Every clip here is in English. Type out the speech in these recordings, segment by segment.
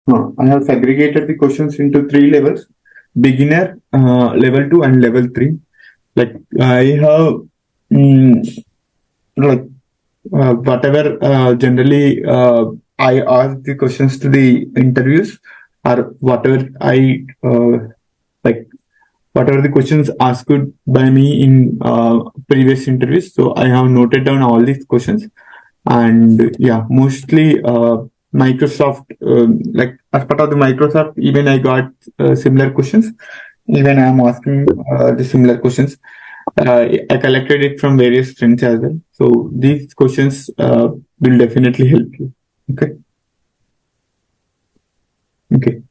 I have segregated the questions into three levels: beginner, level 2, and level 3. Like I have like whatever generally I ask the questions to the interviews, or whatever I like whatever the questions asked by me in previous interviews. So I have noted down all these questions, and yeah, mostly Microsoft, like as part of the Microsoft, even I got similar questions. Even I am asking the similar questions. I collected it from various friends as well. So these questions will definitely help you. Okay. Okay.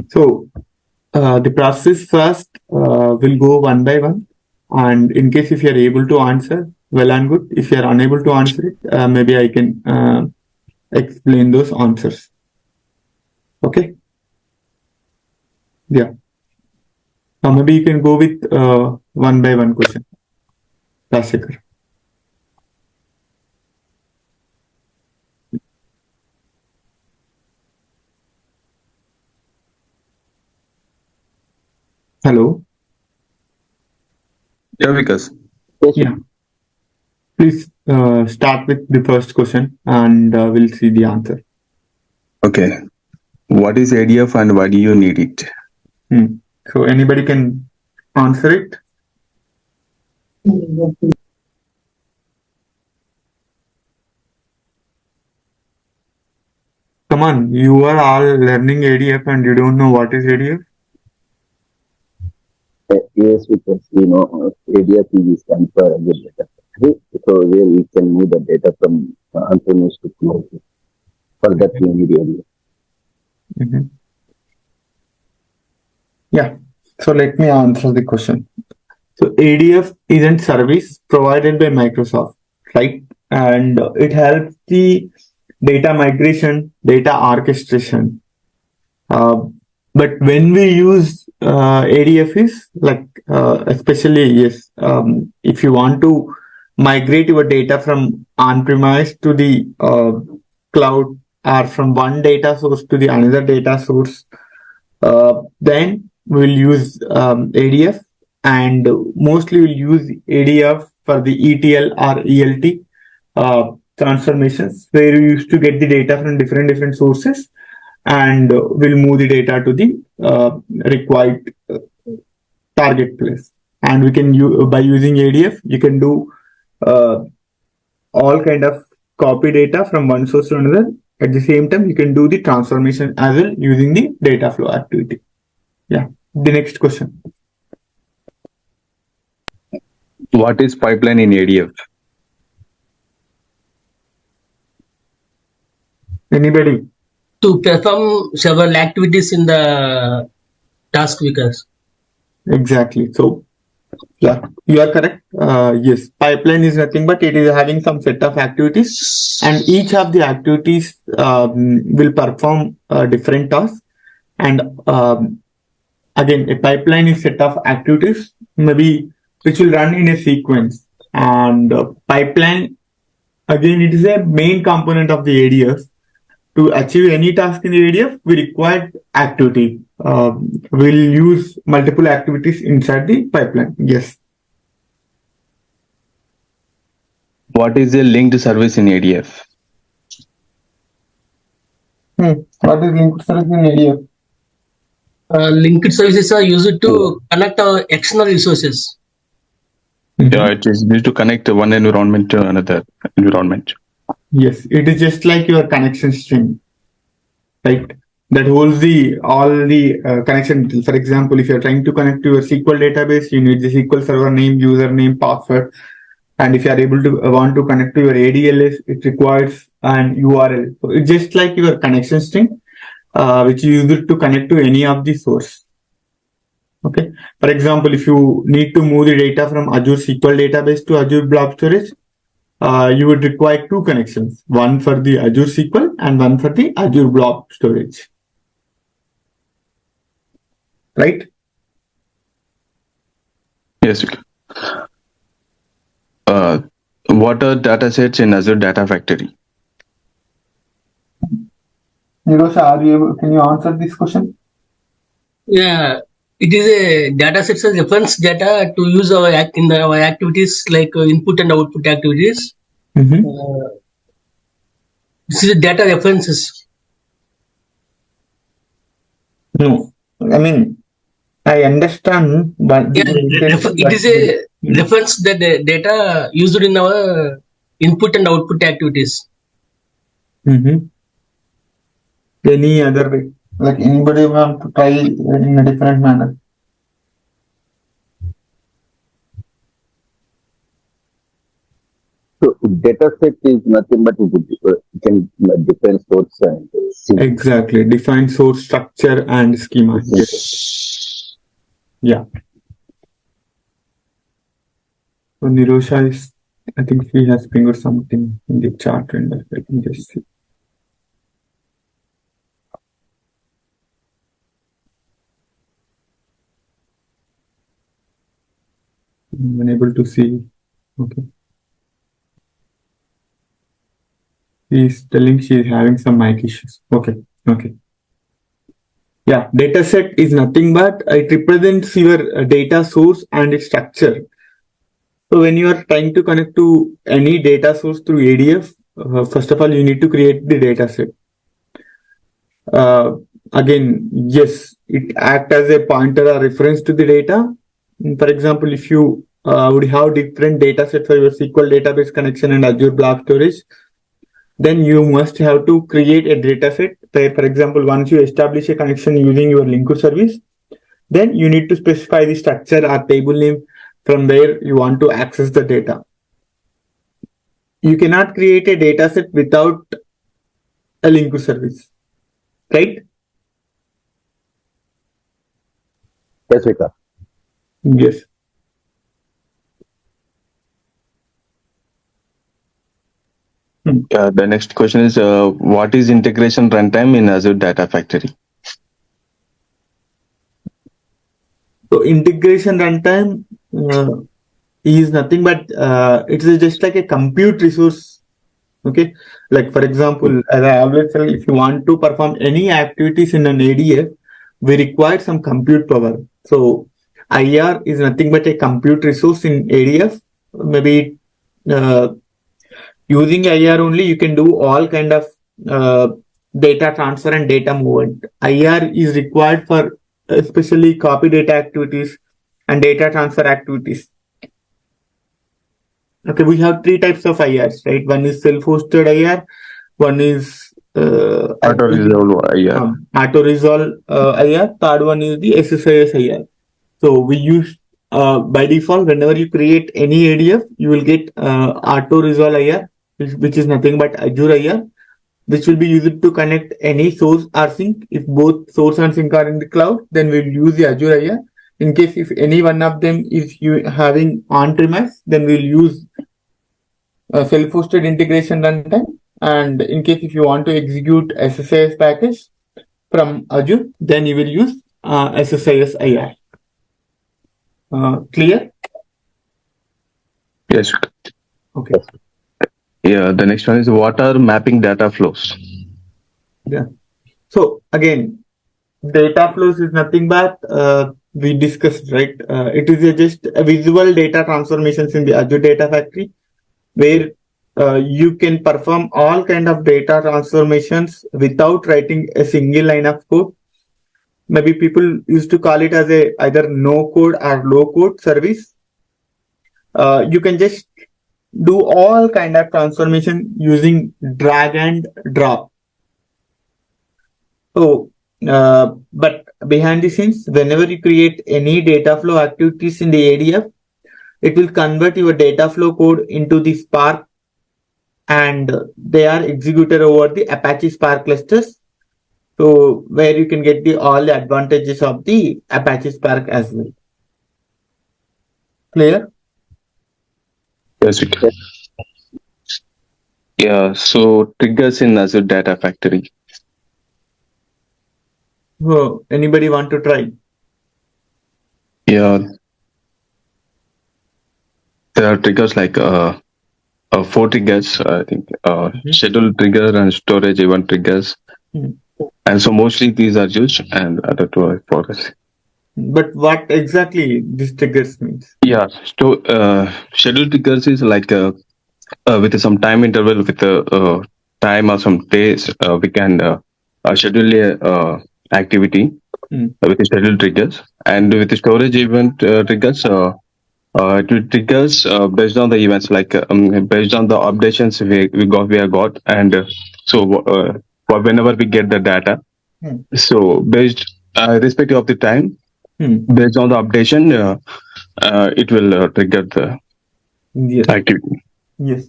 So the process first will go one by one, and in case if you are able to answer, well and good. If you are unable to answer it, maybe I can explain those answers. Okay. Yeah. Now maybe you can go with one by one question. Bhaskar. Hello. Yeah, Vikas. Yeah. Please start with the first question, and we'll see the answer. Okay. What is ADF and why do you need it? So anybody can answer it. Come on, you are all learning ADF and you don't know what is ADF? Yes, because ADF is stand for Azure Data Factory, so where we can move the data from on-premise to cloud. For that we need ADF. Mm-hmm. Yeah. So let me answer the question. So ADF isn't service provided by Microsoft, right? And it helps the data migration, data orchestration. But when we use ADF is like, especially yes, if you want to migrate your data from on-premise to the cloud, or from one data source to the another data source, then we'll use ADF, and mostly we'll use ADF for the ETL or ELT transformations, where we used to get the data from different sources, and we'll move the data to the required target place. And we can by using ADF, you can do all kind of copy data from one source to another. At the same time, you can do the transformation as well using the data flow activity. Yeah. The next question. What is pipeline in ADF? Anybody? To perform several activities in the task Vikas. Exactly. So, yeah, you are correct. Yes, pipeline is nothing but it is having some set of activities, and each of the activities will perform different tasks. And again, a pipeline is set of activities, maybe which will run in a sequence. And pipeline, again, it is a main component of the ADF. To achieve any task in the ADF, we require activity. We'll use multiple activities inside the pipeline. Yes. What is a linked service in ADF? What is linked service in ADF? Linked services are used to connect our external resources. Yeah, it is used to connect one environment to another environment. Yes, it is just like your connection string, right? That holds all the connection. For example, if you're trying to connect to your SQL database, you need the SQL server name, username, password. And if you are able to want to connect to your ADLS, it requires an URL. So it's just like your connection string, which you use it to connect to any of the source. Okay. For example, if you need to move the data from Azure SQL database to Azure Blob Storage, you would require two connections, one for the Azure SQL and one for the Azure Blob Storage. Right? Yes. What are datasets in Azure Data Factory? Nirosha, can you answer this question? Yeah, it is a data sets as reference data to use in our activities like input and output activities. Mm-hmm. This is a data references. No, I mean, I understand, but Yeah, the intention, it but is a reference that the data used in our input and output activities. mm-hmm. Any other way, like anybody want to try in a different manner? So data set is nothing but it can define source and schema. Exactly, define source, structure, and schema. Yeah. So Nirosha is, I think she has fingered something in the chart, and I can just see. I'm unable to see. Okay. She's telling she's having some mic issues. Okay. Okay. Yeah, dataset is nothing but it represents your data source and its structure. So when you are trying to connect to any data source through ADF, first of all, you need to create the dataset. Again, yes, it acts as a pointer or reference to the data. For example, if you would have different data sets for your SQL database connection and Azure Block Storage, then you must have to create a dataset where, for example, once you establish a connection using your linker service, then you need to specify the structure or table name from where you want to access the data. You cannot create a dataset without a linker service, right? Yes, Vika. Yes. The next question is, what is integration runtime in Azure Data Factory? So integration runtime is nothing but it's just like a compute resource. Okay, like for example, as I always tell, if you want to perform any activities in an ADF, we require some compute power. So IR is nothing but a compute resource in ADF. Maybe uh, using IR only, you can do all kind of uh, data transfer and data movement. IR is required for especially copy data activities and data transfer activities. Okay, we have three types of IRs, right? One is self-hosted IR, one is Auto resolve IR. auto resolve IR, third one is the SSIS IR. So we use by default whenever you create any ADF, you will get auto resolve IR, which is nothing but Azure IR, which will be used to connect any source or sink. If both source and sink are in the cloud, then we'll use the Azure IR. In case if any one of them is you having on-premise, then we'll use self-hosted integration runtime. And in case if you want to execute SSIS package from Azure, then you will use SSIS IR. Clear? Yes. Okay. Yeah. The next one is, what are mapping data flows? Yeah. So again, data flows is nothing but we discussed, right? It is just a visual data transformations in the Azure Data Factory, where you can perform all kind of data transformations without writing a single line of code. Maybe people used to call it as a either no code or low code service. You can just do all kind of transformation using drag and drop. So, but behind the scenes, whenever you create any data flow activities in the ADF, it will convert your data flow code into the Spark, and they are executed over the Apache Spark clusters. So where you can get all the advantages of the Apache Spark as well. Clear? Yes. Yeah. So triggers in Azure Data Factory. Oh, anybody want to try? Yeah. There are triggers like 4 triggers, I think. Schedule trigger and storage event triggers. And so mostly these are used and other two for us. But what exactly this triggers means? Yeah. So schedule triggers is like with some time interval, with a time or some days, we can schedule a activity with the schedule triggers, and with the storage event triggers. It will triggers based on the events, like based on the updations we have got, and for whenever we get the data. So based irrespective of the time, based on the updation, it will trigger the Yes. activity. Yes.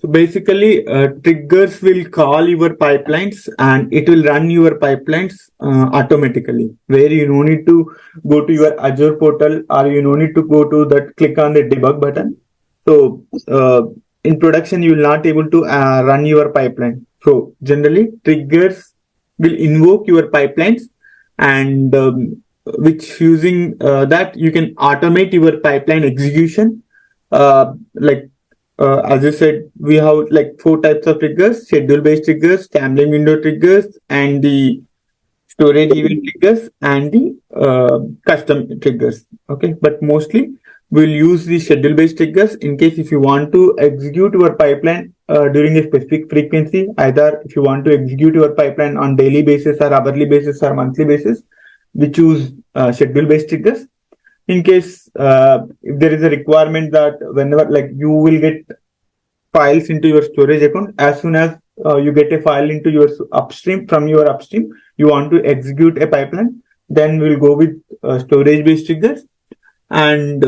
So basically, triggers will call your pipelines and it will run your pipelines automatically, where you no need to go to your Azure portal or you no need to go to that, click on the debug button. So in production, you will not able to run your pipeline. So generally, triggers will invoke your pipelines, and which using that you can automate your pipeline execution. Like as you said, we have like 4 types of triggers: schedule-based triggers, gambling window triggers, and the storage event triggers, and the custom triggers. Okay, but mostly we'll use the schedule-based triggers in case if you want to execute your pipeline during a specific frequency, either if you want to execute your pipeline on daily basis or hourly basis or monthly basis, we choose schedule-based triggers. In case if there is a requirement that whenever like you will get files into your storage account, as soon as you get a file into your upstream, from your upstream you want to execute a pipeline, then we'll go with storage based triggers. And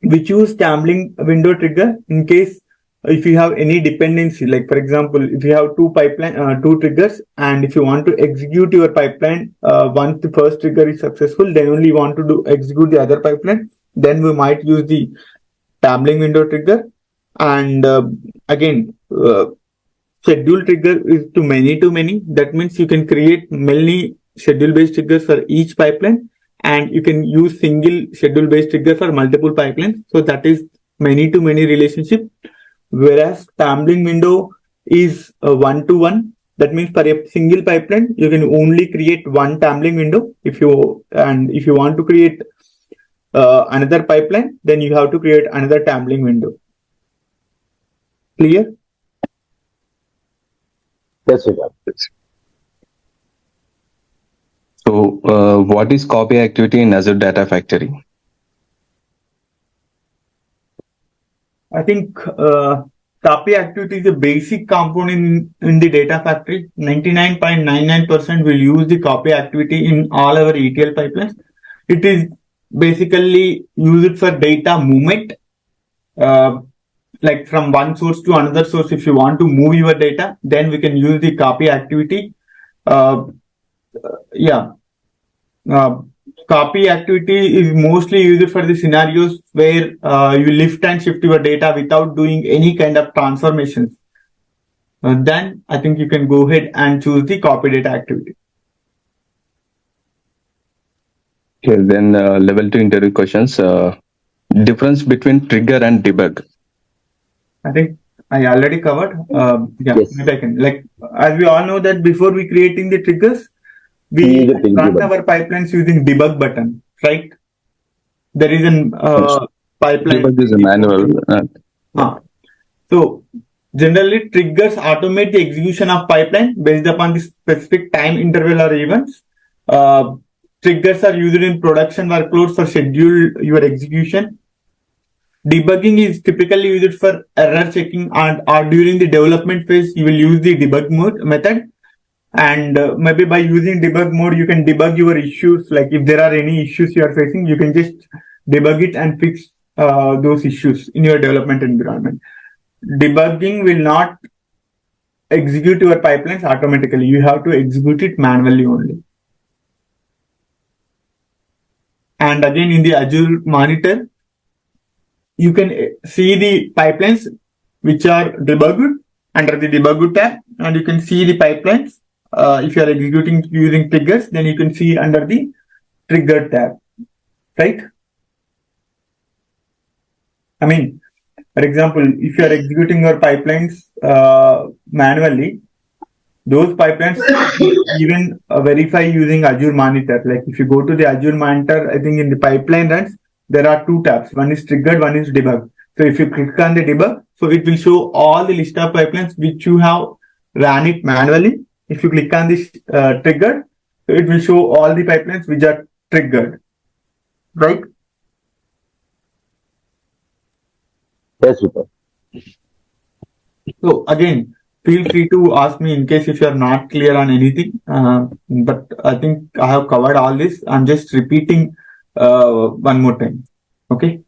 we choose gambling window trigger in case if you have any dependency, like for example if you have two triggers, and if you want to execute your pipeline once the first trigger is successful, then only you want to do execute the other pipeline, then we might use the gambling window trigger. And again, schedule trigger is to many. That means you can create many schedule based triggers for each pipeline, and you can use single schedule based trigger for multiple pipelines. So that is many to many relationship. Whereas gambling window is one to one. That means for a single pipeline, you can only create one gambling window. If you want to create another pipeline, then you have to create another gambling window. Clear? Yes, we got it. So, what is copy activity in Azure Data Factory? I think copy activity is a basic component in the data factory. 99.99% will use the copy activity in all our ETL pipelines. It is basically used for data movement, like from one source to another source. If you want to move your data, then we can use the copy activity. Yeah. Copy activity is mostly used for the scenarios where you lift and shift your data without doing any kind of transformations. Then I think you can go ahead and choose the copy data activity. Okay, then level 2 interview questions. Difference between trigger and debug. I think I already covered. Yeah, Yes. maybe I can. Like, as we all know that before we creating the triggers, We we use the run debug. our pipelines using debug button, right? There is an pipeline. Debug is a manual. So generally, triggers automate the execution of pipeline based upon the specific time interval or events. Triggers are used in production workloads for schedule your execution. Debugging is typically used for error checking, and or during the development phase, you will use the debug method. And maybe by using debug mode, you can debug your issues. Like if there are any issues you are facing, you can just debug it and fix those issues in your development environment. Debugging will not execute your pipelines automatically. You have to execute it manually only. And again, in the Azure monitor, you can see the pipelines which are debugged under the debug tab, and you can see the pipelines. If you are executing using triggers, then you can see under the trigger tab, right? I mean, for example, if you are executing your pipelines manually, those pipelines even verify using Azure Monitor. Like if you go to the Azure Monitor, I think in the pipeline runs, there are two tabs. One is triggered, one is debug. So if you click on the debug, so it will show all the list of pipelines which you have ran it manually. If you click on this triggered, so it will show all the pipelines which are triggered, right? Yes, super. So again, feel free to ask me in case if you are not clear on anything. But I think I have covered all this. I'm just repeating one more time. Okay.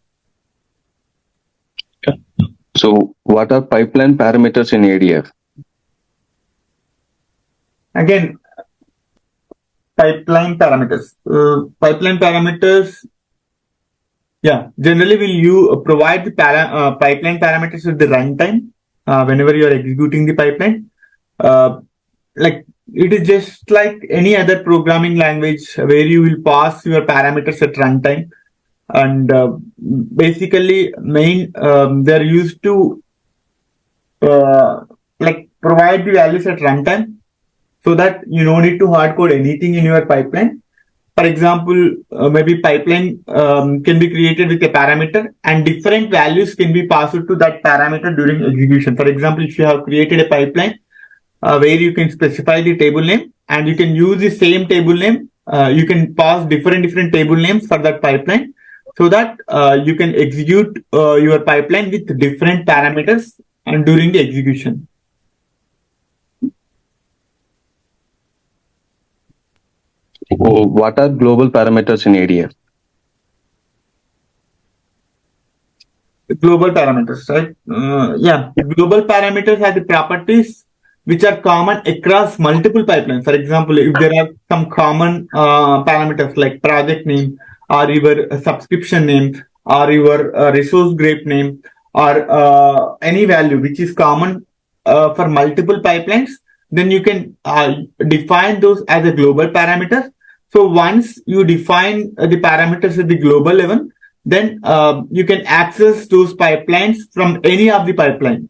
So what are pipeline parameters in ADF? Again, pipeline parameters. Pipeline parameters. Yeah, generally will you provide the pipeline parameters at the runtime whenever you are executing the pipeline. Like it is just like any other programming language where you will pass your parameters at runtime, and basically they're used to like provide the values at runtime so that you don't need to hard code anything in your pipeline. For example, maybe pipeline can be created with a parameter and different values can be passed to that parameter during execution. For example, if you have created a pipeline where you can specify the table name and you can use the same table name, you can pass different table names for that pipeline so that you can execute your pipeline with different parameters and during the execution. What are global parameters in ADF? Global parameters, right? Yeah, global parameters have the properties which are common across multiple pipelines. For example, if there are some common parameters like project name or your subscription name or your resource grade name or any value which is common for multiple pipelines, then you can define those as a global parameter. So once you define the parameters at the global level, then you can access those pipelines from any of the pipeline.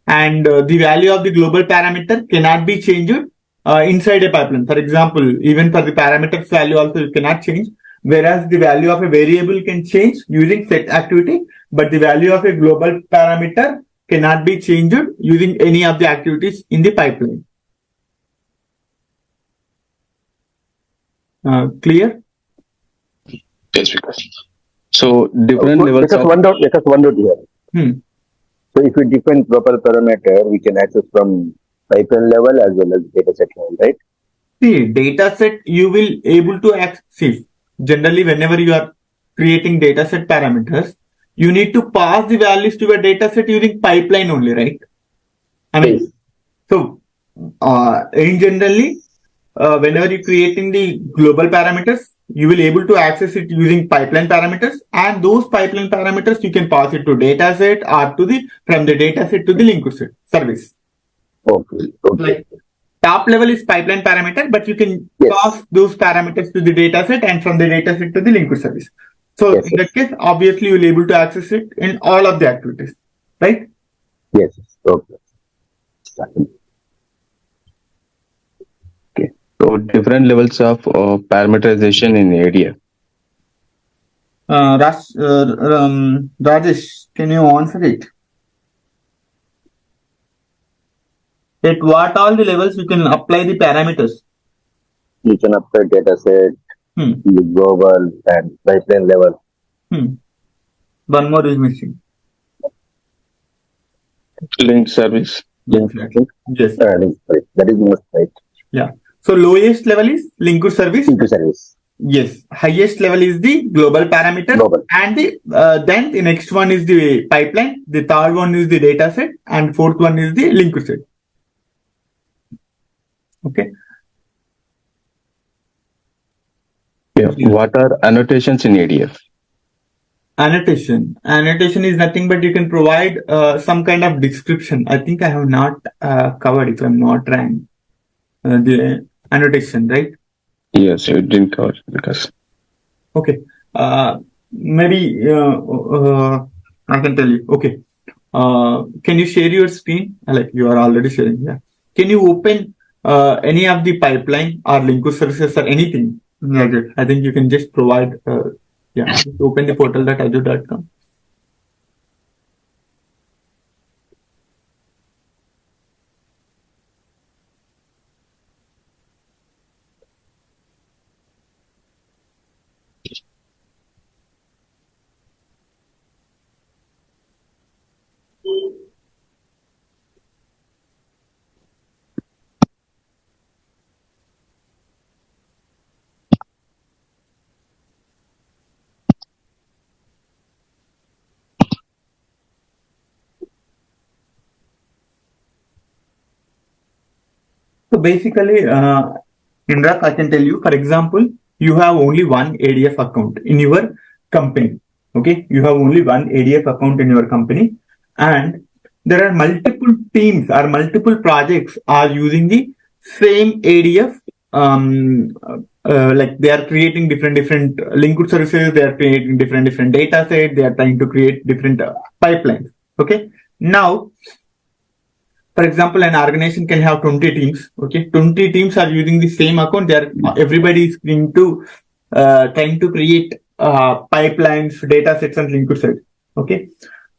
And the value of the global parameter cannot be changed inside a pipeline. For example, even for the parameters value also you cannot change, whereas the value of a variable can change using set activity, but the value of a global parameter cannot be changed using any of the activities in the pipeline. Clear? Yes, because. So different levels Let us one doubt here. So if we define proper parameter, we can access from pipeline level as well as dataset level, right? See, dataset you will able to access. Generally, whenever you are creating dataset parameters, you need to pass the values to your dataset using pipeline only, right? I mean, Yes. so in generally, whenever you're creating the global parameters, you will able to access it using pipeline parameters, and those pipeline parameters you can pass it to dataset or to the from the dataset to the linked set service. Okay. Like top level is pipeline parameter, but you can pass those parameters to the dataset and from the dataset to the linked service. So in that case, obviously you'll able to access it in all of the activities, right? Yes. Okay. Okay. So different levels of parameterization in ADF. Rajesh, can you answer it? At what all the levels you can apply the parameters? You can apply dataset, global and pipeline level. One more is missing. Link service. Exactly. Yes. That is most right. Yeah. So lowest level is linked service. Linked service. Yes. Highest level is the global parameter. Global. And then the next one is the pipeline. The third one is the dataset. And fourth one is the linked set. Okay. Yeah. What are annotations in ADF? Annotation is nothing but you can provide some kind of description. I think I have not covered, if I'm not wrong, the annotation, right? Yes, you didn't cover because. Okay. Maybe I can tell you. Okay. Can you share your screen? Like you are already sharing. Yeah. Can you open any of the pipeline or Linux services or anything like it? I think you can just provide. Yeah. Just open the portal.azure.com. So basically, Indra, I can tell you, for example, you have only one ADF account in your company. Okay, you have only one ADF account in your company, and there are multiple teams or multiple projects are using the same ADF. Like they are creating different linked services. They are creating different data sets. They are trying to create different pipelines. Okay, now for example, an organization can have 20 teams. Okay, 20 teams are using the same account. They're everybody is going to trying to create pipelines, data sets, and linked sets. Okay,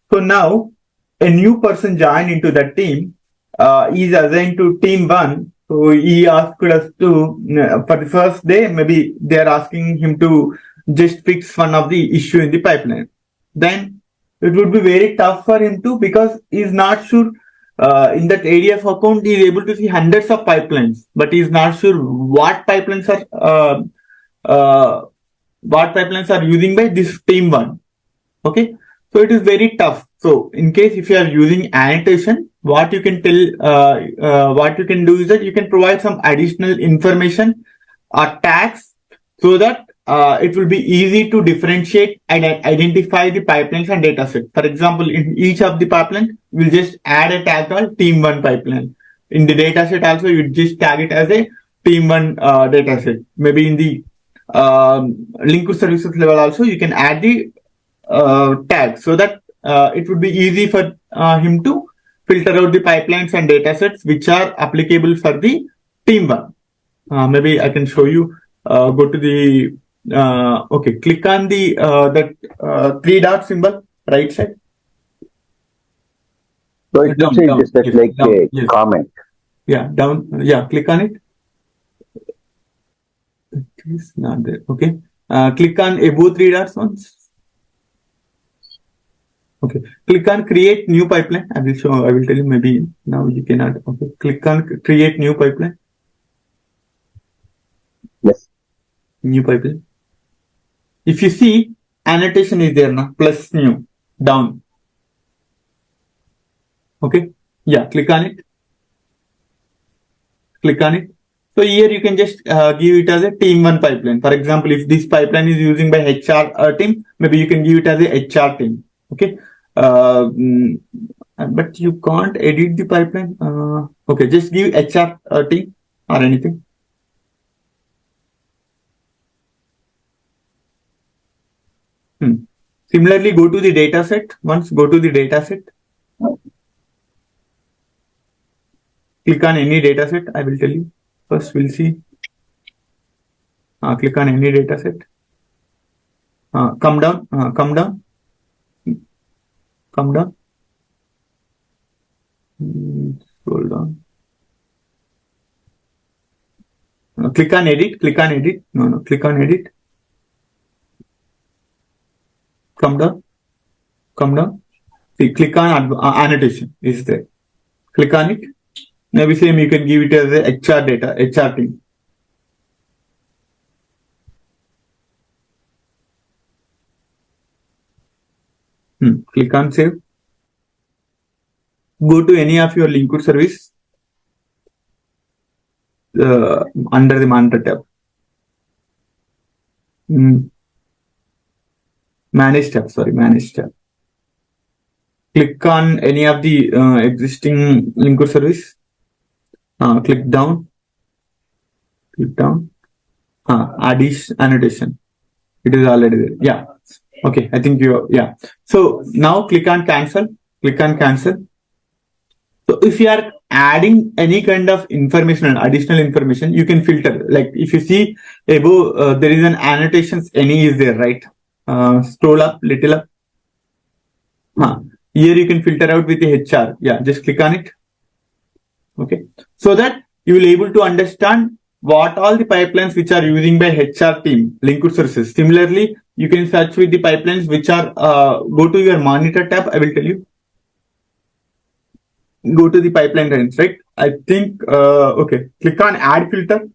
so now a new person joined into that team. Is assigned to team one. So he asked us to for the first day. Maybe they are asking him to just fix one of the issue in the pipeline. Then it would be very tough for him to because he's not sure in that ADF account, he is able to see hundreds of pipelines, but he is not sure uh, what pipelines are using by this team one. Okay, so it is very tough. So in case if you are using annotation, what you can tell, what you can do is that you can provide some additional information or tags so that it will be easy to differentiate and identify the pipelines and datasets. For example, in each of the pipeline, we'll just add a tag called team one pipeline. In the dataset also, you just tag it as a team one dataset. Maybe in the linked services level also, you can add the tag so that it would be easy for him to filter out the pipelines and datasets which are applicable for the team one. Maybe I can show you. Go to the okay. Click on the that three dot symbol right side. So it looks Down, just yes, like down, a yes. comment. Yeah, down. Yeah, click on it. It's not there. Okay. Click on above three dots once. Okay. Click on create new pipeline. I will show. I will tell you. Maybe now you cannot. Okay. Click on create new pipeline. Yes. New pipeline. If you see annotation is there now plus new down. Okay. Yeah. Click on it. Click on it. So here you can just give it as a team one pipeline. For example, if this pipeline is using by HR team, maybe you can give it as a HR team. Okay. But you can't edit the pipeline. Okay, just give HR team or anything. Similarly, go to the data set. Once go to the data set. Click on any data set. I will tell you. First, we'll see. Click on any data set. Come down. Come down. Come down. Scroll down. Click on edit. Click on edit. No. Click on edit. Come down. Come down. See, click on annotation. Is there? Click on it. Maybe same you can give it as a HR data, HR team. Click on save. Go to any of your linked service under the monitor tab. Manage tab. Sorry, manage tab. Click on any of the existing linked service. Click down. Click down. Add annotation. It is already there. Yeah. Okay. I think you. Yeah. So now click on cancel. Click on cancel. So if you are adding any kind of information, additional information, you can filter. Like if you see above, there is an annotations, any is there, right? Scroll up, little up. Here you can filter out with the HR. Yeah, just click on it. Okay. So that you will able to understand what all the pipelines which are using by HR team, linked sources. Similarly, you can search with the pipelines which are, go to your monitor tab. I will tell you. Go to the pipeline lines, right? I think, okay. Click on add filter.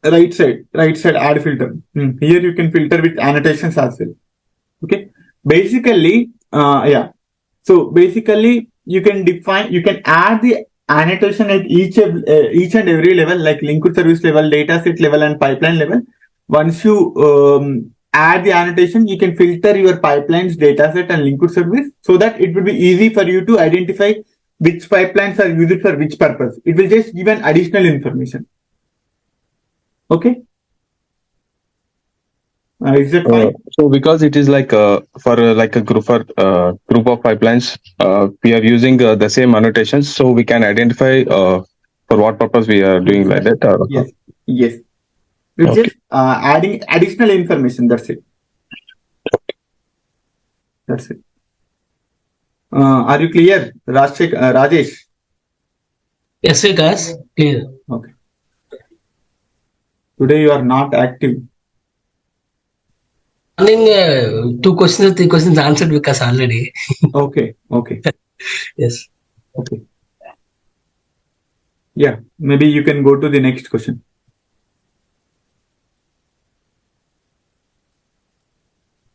Right side add filter. Here you can filter with annotations as well. Okay. Basically, yeah. So basically, you can add the annotation at each and every level, like linked service level, dataset level, and pipeline level. Once you add the annotation, you can filter your pipelines, dataset, and linked service, so that it will be easy for you to identify which pipelines are used for which purpose. It will just give an additional information. Okay. Is that fine? So because it is like for like a group of pipelines, we are using the same annotations, so we can identify for what purpose we are doing like that. Yes. Yes. We're Okay. just adding additional information. That's it. That's it. Are you clear, Rajesh? Yes, Vikas. Clear. Okay. Today you are not active. I think 2 questions, 3 questions answered Vikas already. Okay. Okay. Yes. Okay. Yeah. Maybe you can go to the next question.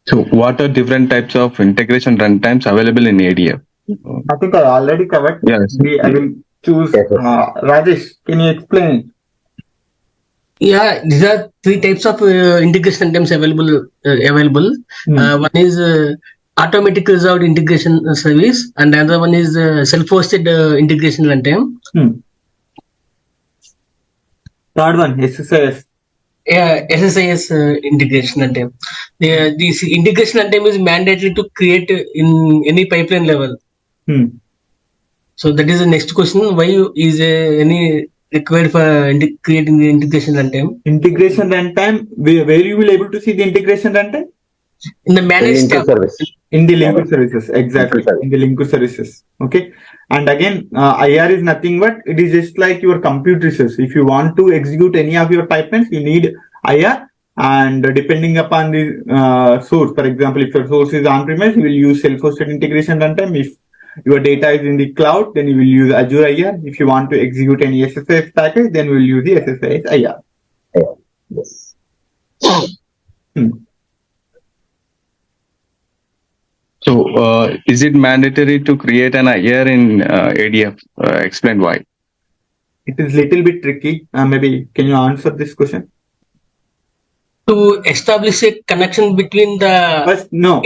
So what are different types of integration runtimes available in ADF? I think I already covered. Yes. I will choose Rajesh. Can you explain? Yeah, these are 3 types of integration runtimes available. One is automatic resolved integration service, and the other one is self-hosted integration runtime. Third one, SSIS. Yeah, SSIS integration runtime. This integration runtime is mandatory to create in any pipeline level. So that is the next question. Why is any required for creating the integration runtime? Integration runtime, where you will able to see the integration runtime? In the managed tab. In the linked services, exactly. In the linked services. Okay. And again, IR is nothing but it is just like your compute resource. If you want to execute any of your pipelines, you need IR. And depending upon the source, for example, if your source is on-premise, you will use self-hosted integration runtime. If your data is in the cloud, then you will use Azure IR. If you want to execute any SSIS package, then we will use the SSIS IR. Yes. So is it mandatory to create an IR in ADF? Explain why. It is little bit tricky. Maybe can you answer this question? To establish a connection between the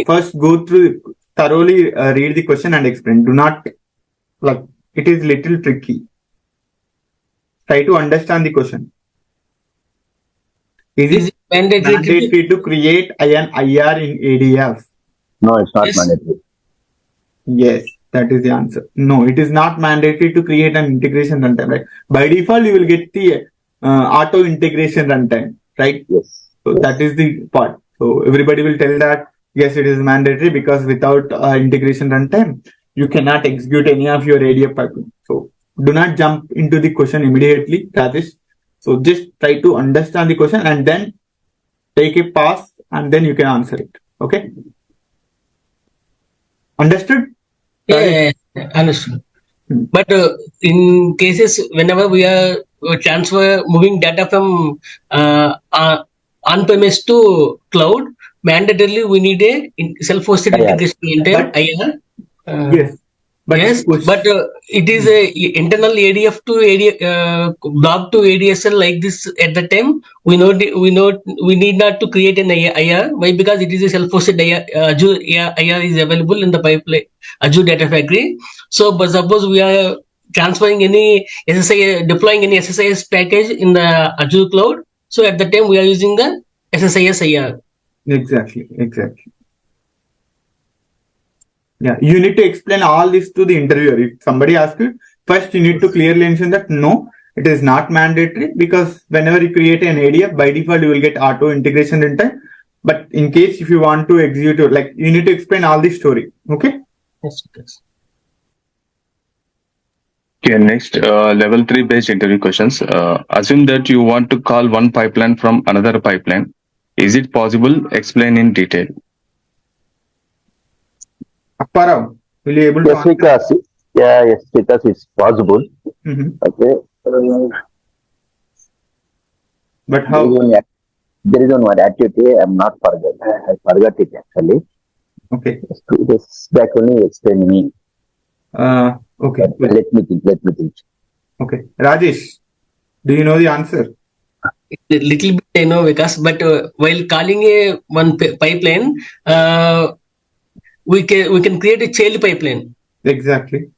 first go through thoroughly, read the question and explain. Do not like it is little tricky. Try to understand the question. Is it mandatory to create an IR in ADF? No, it's not mandatory. Yes, that is the answer. No, it is not mandatory to create an integration runtime. Right? By default, you will get the auto integration runtime, right? Yes. So that is the part. So everybody will tell that yes, it is mandatory because without integration runtime, you cannot execute any of your ADF pipeline. So do not jump into the question immediately, Rajesh. So just try to understand the question and then take a pause and then you can answer it. Okay. Understood? Yeah, understood. But in cases whenever we are moving data from on-premise to cloud, mandatorily we need a self-hosted integration runtime. Yes. But it is a internal ADF to ADF blob to ADSL like this. At the time, we need not to create an IR. Why? Because it is a self-hosted IR. Azure IR is available in the pipeline Azure Data Factory. So, but suppose we are transferring any deploying any SSIS package in the Azure cloud. So at the time we are using the SSIS IR. Exactly. Yeah, you need to explain all this to the interviewer. If somebody asks you, first you need to clearly mention that no, it is not mandatory, because whenever you create an ADF, by default you will get auto integration runtime. But in case if you want to execute it, like you need to explain all the story. Okay. Yes, yes. Okay, next, level 3 based interview questions. Assume that you want to call one pipeline from another pipeline. Is it possible? Explain in detail. Apparav, will you able to Yes, answer? because yes, because it's possible. Mhm. Okay. But how? There is one activity I'm not forgot. I forgot it actually. Okay. This back only explain me. Okay. But let me think. Okay. Rajesh, do you know the answer? A little bit I know, Vikas, but while calling a pipeline, we can create a child pipeline. Exactly.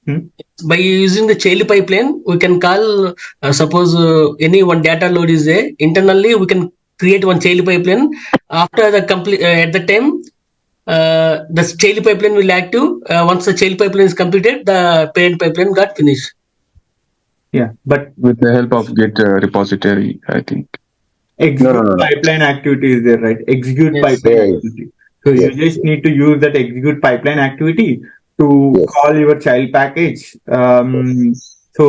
By using the child pipeline, we can call suppose any one data load is there. Internally, we can create one child pipeline. After the complete at the time, the child pipeline will active. Once the child pipeline is completed, the parent pipeline got finished. Yeah, but With the help of Git repository, I think. execute No. pipeline activity is there, right? Execute Yes. pipeline Yes. activity. So Yes. you just need to use that execute pipeline activity to Yes. call your child package. So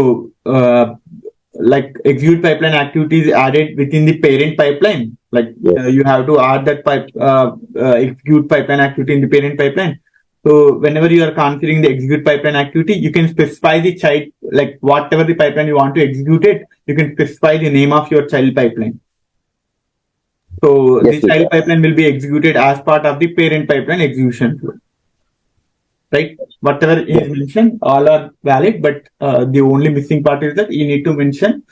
like execute pipeline activity is added within the parent pipeline. Like Yes. you have to add that execute pipeline activity in the parent pipeline. So whenever you are configuring the execute pipeline activity, you can specify the child, like whatever the pipeline you want to execute it, you can specify the name of your child pipeline. So Yes, the child sir. pipeline will be executed as part of the parent pipeline execution flow. Right? Whatever is mentioned, all are valid, but the only missing part is that you need to mention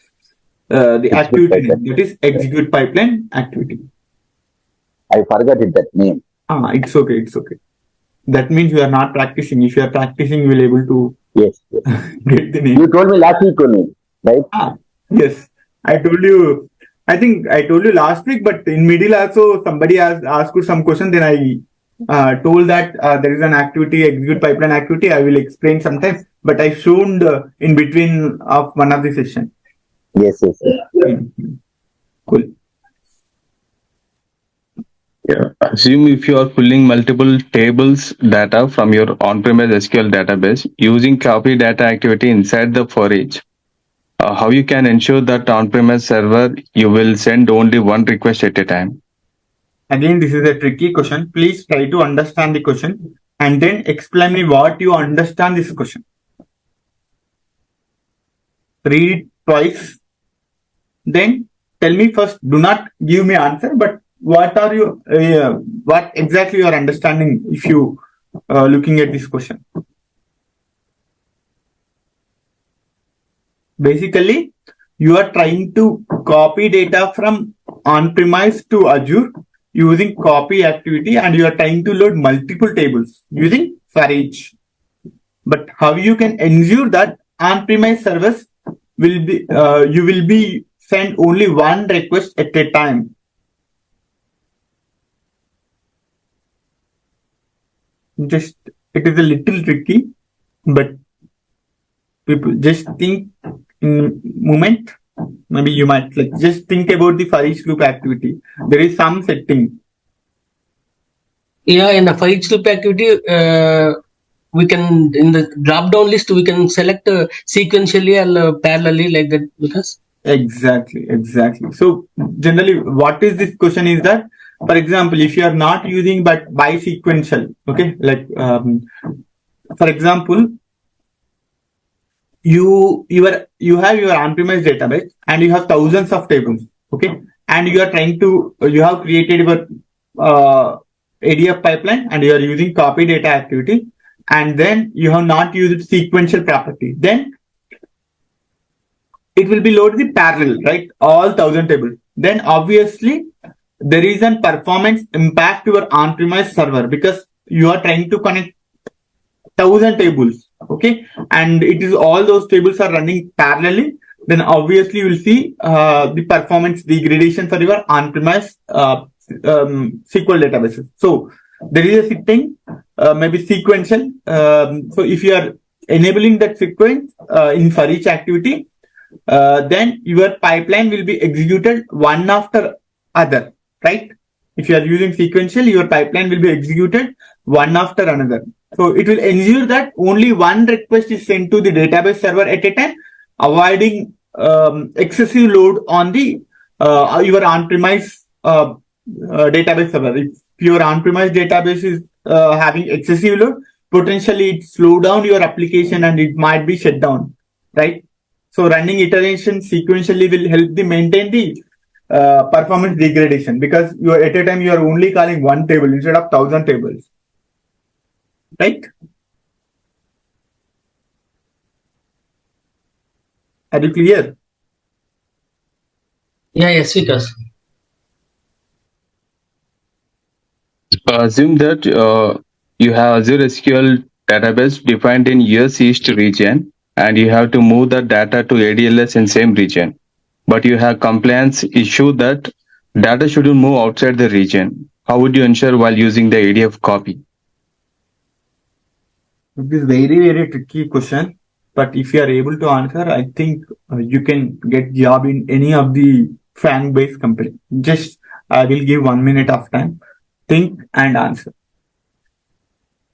the Execute activity name, pipeline. that is execute pipeline activity. I forgot it, that name. It's okay, it's okay. That means you are not practicing. If you are practicing, you will able to Yes. get the name. You told me last week only, right? Yes. I told you, I think I told you last week, but in middle also somebody has asked you some question, then I told that there is an activity, execute pipeline activity. I will explain sometime, but I shown in between of one of the session. Yes. Cool. Yeah. Assume if you are pulling multiple tables data from your on-premise SQL database using copy data activity inside the for each, how you can ensure that on-premise server you will send only one request at a time? Again, this is a tricky question. Please try to understand the question and then explain me what you understand this question. Read it twice. Then tell me first. Do not give me answer, but what are you? What exactly you are understanding if you looking at this question? Basically, you are trying to copy data from on-premise to Azure using copy activity, and you are trying to load multiple tables using for each. But how you can ensure that on-premise service will be you will be send only one request at a time? Just it is a little tricky, but people just think in moment. Maybe you might like just think about the for each loop activity. There is some setting. Yeah, in the for each loop activity, we can in the drop down list we can select sequentially or parallelly like that, because Exactly. So generally, what is this question is that, for example, if you are not using but by sequential, okay, like for example, you have your on-premise database and you have thousands of tables, okay, and you are trying to you have created your ADF pipeline and you are using copy data activity, and then you have not used sequential property, then it will be loaded in parallel, right? All 1,000 tables. Then obviously there is a performance impact to your on-premise server because you are trying to connect 1,000 tables, okay, and it is all those tables are running parallelly. Then obviously you will see the performance degradation for your on-premise SQL databases. So there is a setting maybe sequential. So if you are enabling that sequence for each activity, then your pipeline will be executed one after other, right? If you are using sequential, your pipeline will be executed one after another. So it will ensure that only one request is sent to the database server at a time, avoiding excessive load on the your on-premise database server. If your on-premise database is having excessive load, potentially it slow down your application and it might be shut down, right? So running iteration sequentially will help the maintain the performance degradation, because you are at a time you are only calling one table instead of 1,000 tables, right? Are you clear? Yeah, yes, because Assume that you have Azure SQL database defined in US East region, and you have to move the data to ADLS in same region. But you have compliance issue that data shouldn't move outside the region. How would you ensure while using the ADF copy? It is very tricky question, but if you are able to answer, I think you can get job in any of the FANG-based company. Just I will give 1 minute of time. Think and answer.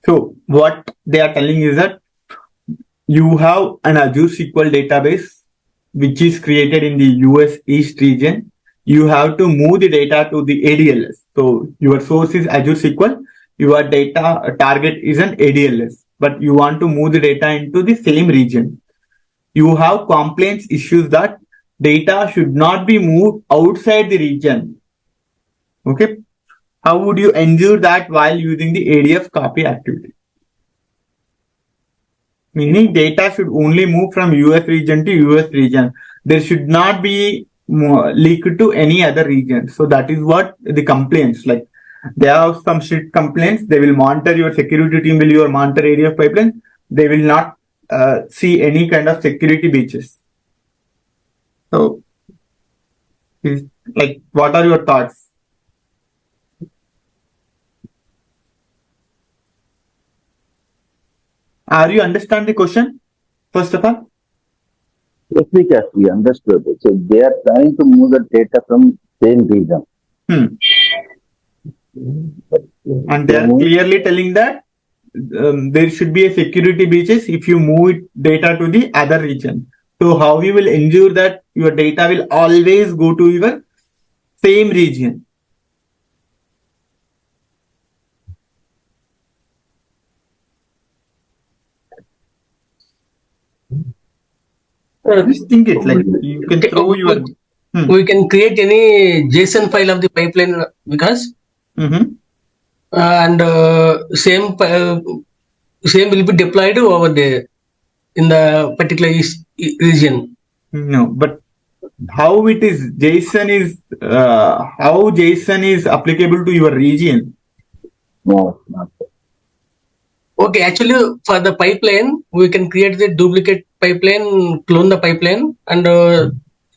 So what they are telling is that you have an Azure SQL database which is created in the US East region. You have to move the data to the ADLS. So your source is Azure SQL. Your data target is an ADLS, but you want to move the data into the same region. You have complaints issues that data should not be moved outside the region. Okay. How would you ensure that while using the ADF copy activity? Meaning data should only move from US region to US region. There should not be leaked to any other region. So that is what the complaints, like they have some strict complaints. They will monitor your security team, will your monitor ADF pipeline. They will not see any kind of security breaches. So, like, what are your thoughts? Are you understand the question? First of all? Yes, because we understood it. So they are trying to move the data from same region. And they are clearly telling that there should be a security breaches if you move data to the other region. So how you will ensure that your data will always go to your same region? Just think it, like you can throw your. We can create any JSON file of the pipeline, because and same will be deployed over there in the particular region. No, but how it is JSON is how JSON is applicable to your region? No, not so. Okay, actually for the pipeline, we can create the duplicate pipeline, clone the pipeline, and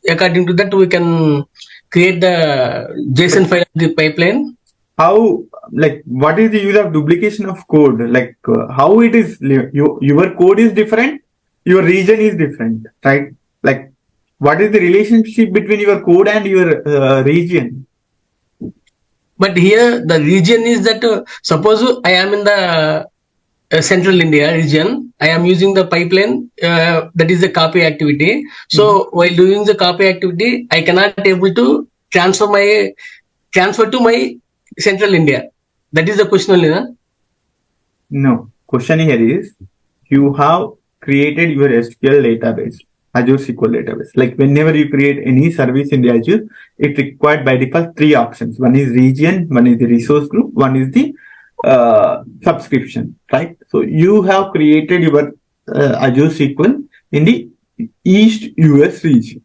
according to that we can create the JSON file of the pipeline. How, like, what is the use of duplication of code? Like, how it is, your code is different, your region is different, right? Like, what is the relationship between your code and your region? But here the region is that suppose I am in the central India region, I am using the pipeline, that is the copy activity. So while doing the copy activity, I cannot able to transfer to my central India. That is the question only, huh? No, question here is, you have created your SQL database, Azure SQL database. Like whenever you create any service in the Azure, it required by default 3 options. One is region, one is the resource group, one is the subscription, right? So you have created your Azure SQL in the East US region.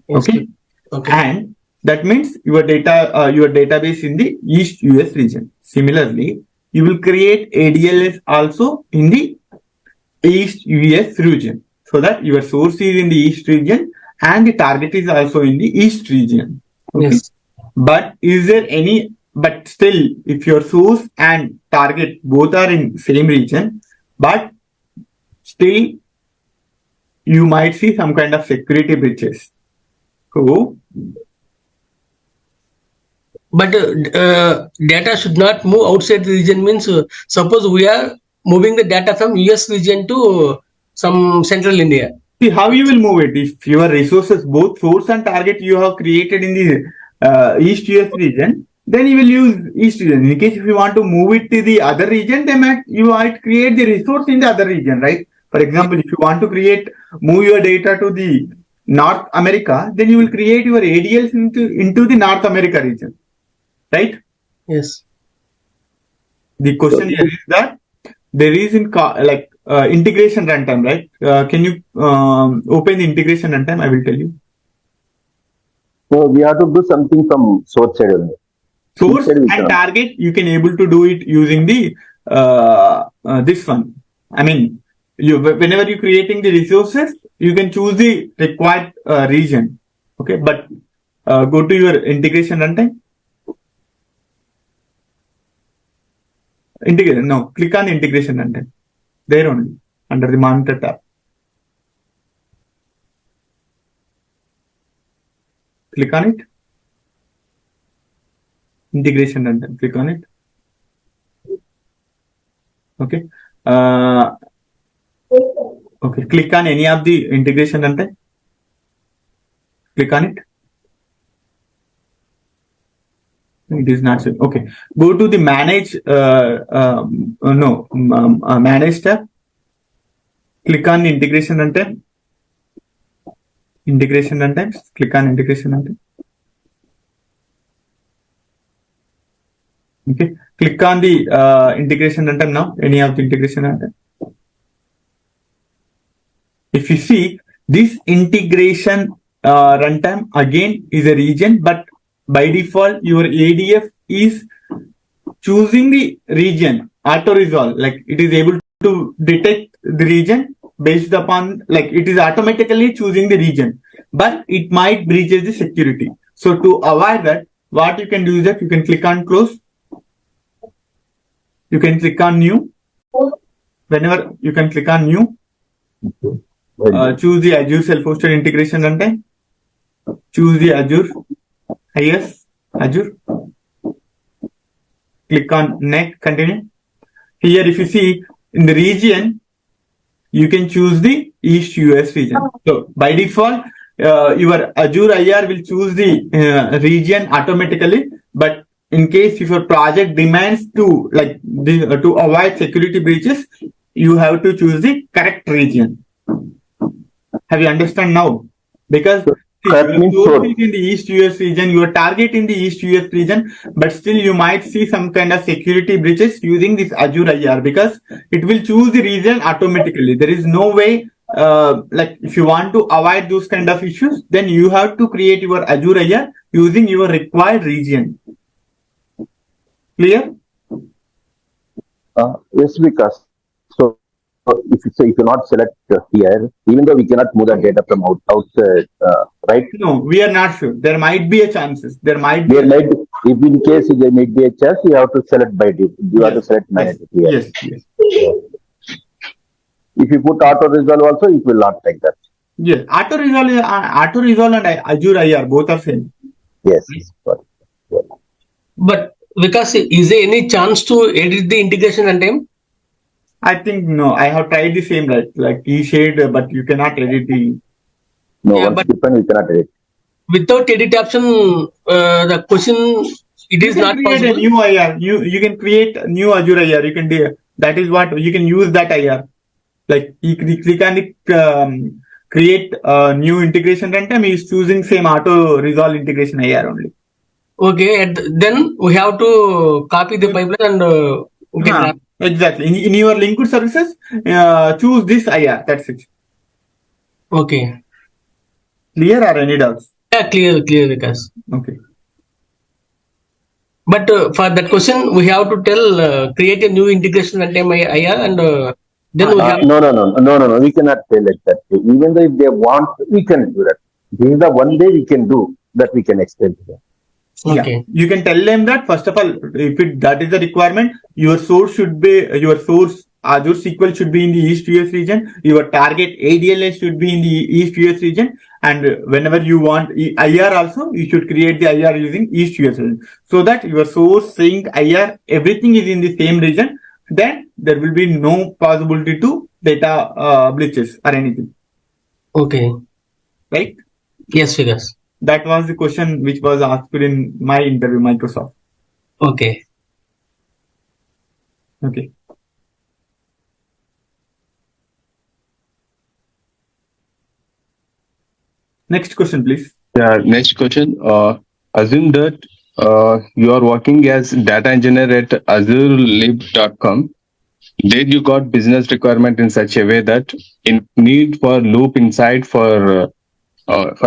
Okay. And that means your database in the East US region. Similarly, you will create ADLS also in the East US region, so that your source is in the East region and the target is also in the East region. Okay. Yes. But is there any but still, if your source and target both are in same region, but still you might see some kind of security breaches. So, but data should not move outside the region. Means suppose we are moving the data from US region to some central India. see how you will move it. If your resources, both source and target, you have created in the East US region, then you will use East region. In case if you want to move it to the other region, then you might create the resource in the other region, right? For example, if you want to move your data to the North America, then you will create your ADLs into the North America region, right? Yes. The question here is that there is integration runtime, right? Can you open the integration runtime? I will tell you. So we have to do something from source side only. Source and target, you can able to do it using the this one. I mean, whenever you're creating the resources, you can choose the required region. Okay, but go to your integration runtime. Integration. No, click on the integration runtime. There only under the monitor tab. Click on it. Integration runtime. Click on it. Okay. Okay. Click on any of the integration runtime. Click on it. It is not so. Okay. Go to the manage. Manage tab. Click on the integration runtime. Integration runtime. Click on integration runtime. Okay. Click on the integration runtime now. Any of the integration runtime. If you see this integration runtime again is a region, but by default your ADF is choosing the region auto resolve. Like it is able to detect the region based upon it is automatically choosing the region, but it might breach the security. So to avoid that, what you can do is that you can click on close. You can click on new. Whenever you can click on new, choose the Azure self-hosted integration runtime. Choose the Azure IS Azure. Click on next, continue. Here, if you see in the region, you can choose the East US region. So by default, your Azure IR will choose the region automatically, but in case if your project demands to to avoid security breaches, you have to choose the correct region. Have you understand now? Because your source is in the East US region, your target in the East US region, but still you might see some kind of security breaches using this Azure IR because it will choose the region automatically. There is no way, if you want to avoid those kind of issues, then you have to create your Azure IR using your required region. Clear? Yes, because so if you not select here, even though we cannot move the data from outside, right? No, we are not sure. There might be a chances. If in case there might be a chance, you have to select by default. You have to select manage here. Yes. If you put auto resolve also, it will not take that. Yes, auto resolve and Azure IR both are same. Yes. But because is there any chance to edit the integration runtime? I think no. I have tried the same, right? Like you shared, but you cannot edit the. No, once different, you cannot edit. Without edit option, the question it is not possible. You can create a new IR. You can create a new Azure IR. You can do that. Is what you can use that IR. Like you can create a new integration runtime. He is choosing same auto resolve integration IR only. Okay, then we have to copy the pipeline and we can exactly in your linked services. Choose this IR. That's it. Okay. Clear or any doubts? Yeah, clear, Vikas. Okay. But for that question, we have to tell create a new integration runtime IR and then we have. No. We cannot tell it that way. Even though if they want, we can do that. This is the one day we can do that. We can extend to them. Okay. Yeah, you can tell them that first of all, if that is the requirement, your source Azure SQL should be in the East US region. Your target ADLS should be in the East US region, and whenever you want IR also, you should create the IR using East US region, so that your source, sync, IR, everything is in the same region. Then there will be no possibility to data glitches or anything. Okay. Right? Yes, Vikas. That was the question which was asked in my interview, Microsoft. Okay. Okay. Next question, please. Yeah, next question. Assume that you are working as data engineer at azurelib.com. Did you got business requirement in such a way that in need for loop inside for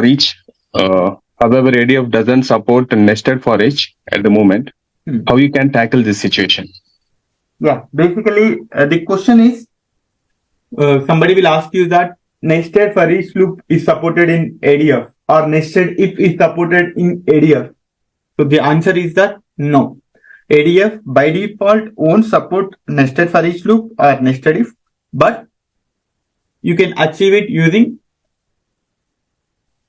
each? However, ADF doesn't support nested for each at the moment. How you can tackle this situation? Yeah, basically the question is, somebody will ask you that nested for each loop is supported in ADF or nested if is supported in ADF. So the answer is that no. ADF by default won't support nested for each loop or nested if, but you can achieve it using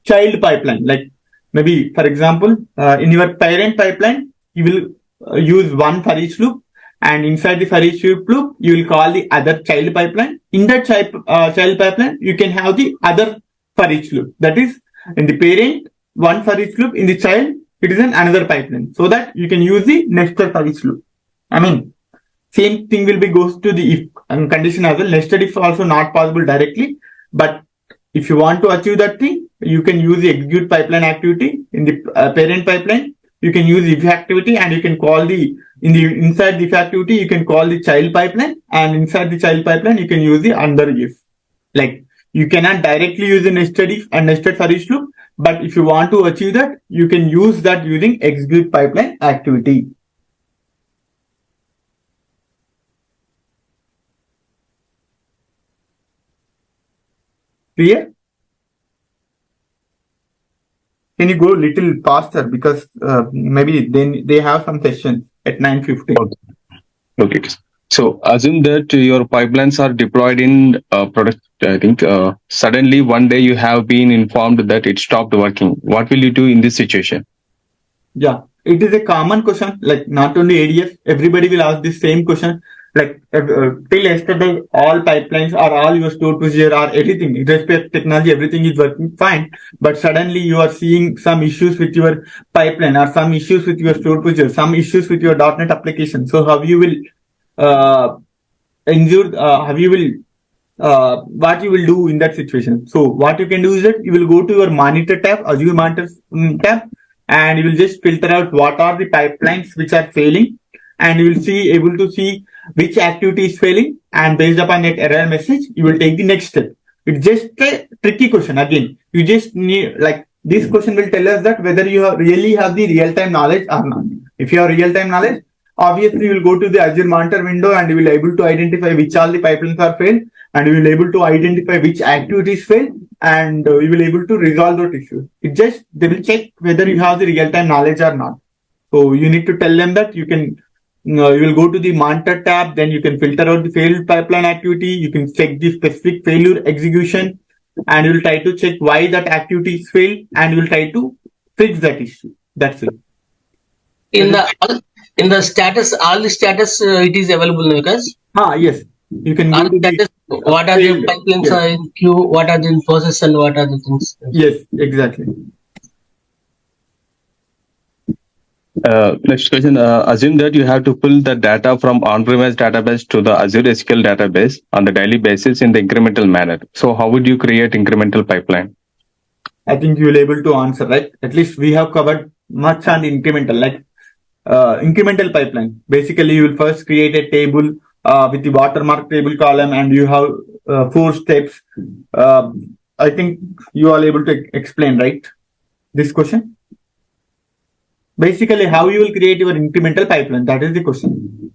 child pipeline. Like maybe, for example, in your parent pipeline, you will use one for each loop, and inside the for each loop, you will call the other child pipeline. In that child pipeline, you can have the other for each loop. That is, in the parent, one for each loop. In the child, it is another pipeline, so that you can use the nested for each loop. I mean, same thing will be goes to the if condition as well. Nested if also not possible directly, but if you want to achieve that thing, you can use the execute pipeline activity in the parent pipeline. You can use if activity, and you can call the inside the if activity, you can call the child pipeline, and inside the child pipeline, you can use the under if. Like you cannot directly use the nested if and nested for each loop, but if you want to achieve that, you can use that using execute pipeline activity. Clear? Can you go a little faster, because maybe then they have some session at 9:15. Okay. So assume that your pipelines are deployed in product. I think suddenly one day you have been informed that it stopped working. What will you do in this situation? Yeah, it is a common question. Like not only ADF, everybody will ask the same question. Like till yesterday, all pipelines or all your stored procedure or anything, irrespective of technology, everything is working fine. But suddenly you are seeing some issues with your pipeline, or some issues with your stored procedure, some issues with your .NET application. So how you will ensure? How you will what you will do in that situation? So what you can do is that you will go to your monitor tab, Azure monitor tab, and you will just filter out what are the pipelines which are failing, and you will see able to see which activity is failing, and based upon that error message, you will take the next step. It's just a tricky question. Again, you just need, like, this question will tell us that whether you really have the real-time knowledge or not. If you have real-time knowledge, obviously you will go to the Azure monitor window, and you will able to identify which all the pipelines are failed, and you will able to identify which activities fail, and you will able to resolve those issues. It just, they will check whether you have the real-time knowledge or not. So you need to tell them that you can, you will go to the monitor tab, then you can filter out the failed pipeline activity, you can check the specific failure execution, and you will try to check why that activity is failed, and you will try to fix that issue. That's it. In the status, all the status, it is available, because Yes. You can go to the what are the pipelines are in queue, what are the in process, and what are the things. Yes, exactly. Next question. Assume that you have to pull the data from on-premise database to the Azure SQL database on the daily basis in the incremental manner. So how would you create incremental pipeline? I think you will able to answer, right? At least we have covered much on the incremental, like incremental pipeline. Basically, you will first create a table with the watermark table column, and you have 4 steps. I think you are able to explain, right? This question. Basically, how you will create your incremental pipeline. That is the question.